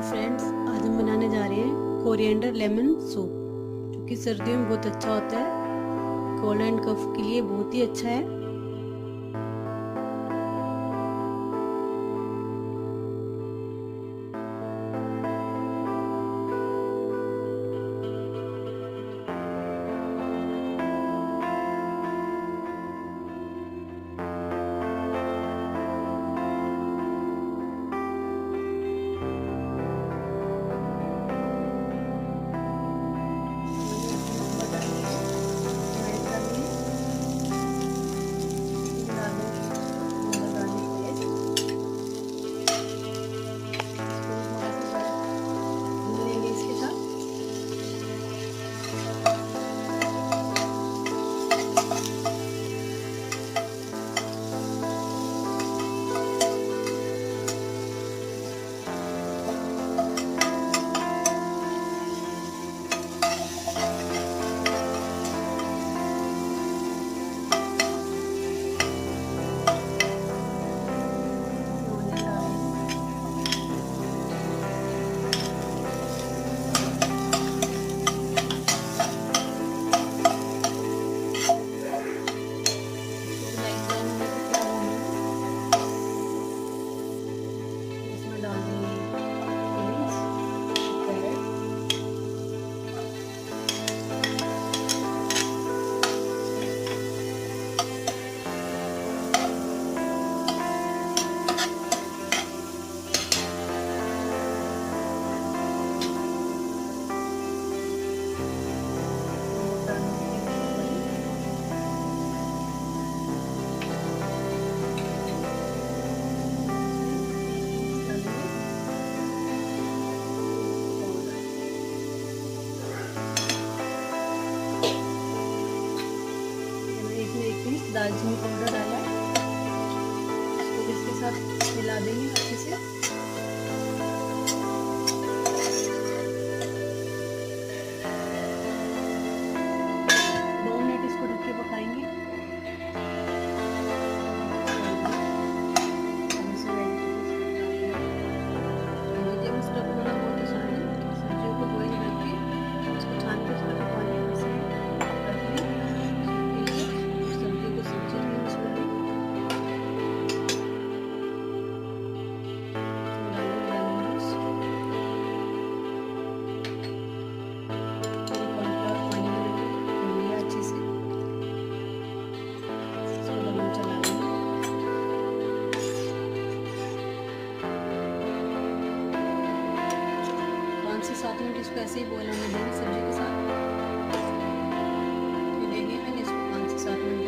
Friends, आज हम बनाने जा रहे हैं कोरिएंडर लेमन सूप, जो कि सर्दियों में बहुत अच्छा होता है। कोल्ड एंड कफ के लिए बहुत ही अच्छा है। दालचीनी पाउडर डाला, इसको इसके साथ मिला देंगे अच्छे से। 2 मिनट इसको ढक के पकाएंगे। वेजिटेबल्स रखना बहुत आसान है। सब्जियों को बॉइल करके उसको छान के उसका पानी में से से 7 मिनट इसको ऐसे ही बॉयल होने देंगे सब्जी के साथ। ये देखिए मैंने इसको 5 से 7 मिनट